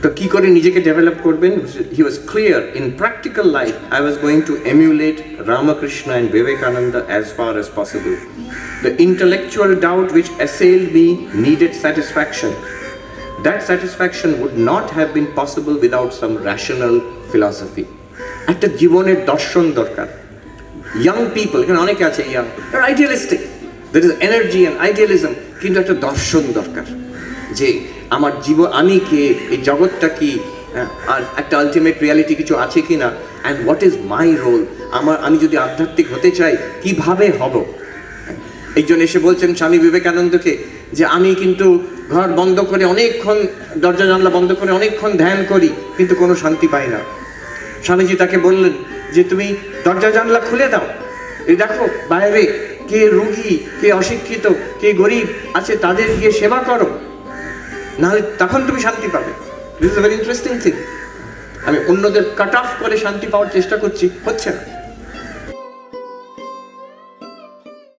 তো কি করে নিজেকে ডেভেলপ করবেন? He was clear in practical life. I was going to emulate Ramakrishna and Vivekananda as far as possible. The intellectual doubt which assailed me needed satisfaction. That satisfaction would not have been possible without some rational philosophy. একটা জীবনের দর্শন দরকার। Young people, এখানে অনেকে আছে young, they're idealistic. There is energy and idealism, কিন্তু একটা দর্শন দরকার যে আমার জীবন, আমি কে, এই জগৎটা কি, আর একটা আলটিমেট রিয়ালিটি কিছু আছে কি না, and what is my role, আমি যদি আধ্যাত্মিক হতে চাই কিভাবে হব। একজন এসে বলছেন স্বামী বিবেকানন্দকে যে আমি কিন্তু ঘর বন্ধ করে অনেকক্ষণ, দরজা জানলা বন্ধ করে অনেকক্ষণ ধ্যান করি, কিন্তু কোনো শান্তি পাই না। স্বামীজি তাকে বললেন যে তুমি দরজা জানলা খুলে দাও, এই দেখো বাইরে কে রোগী, কে অশিক্ষিত, কে গরিব আছে, তাদের গিয়ে সেবা করো, নাহলে তখন তুমি শান্তি পাবে। This is a very interesting thing. আমি অন্যদের কাট অফ করে শান্তি পাওয়ার চেষ্টা করছি, হচ্ছে না।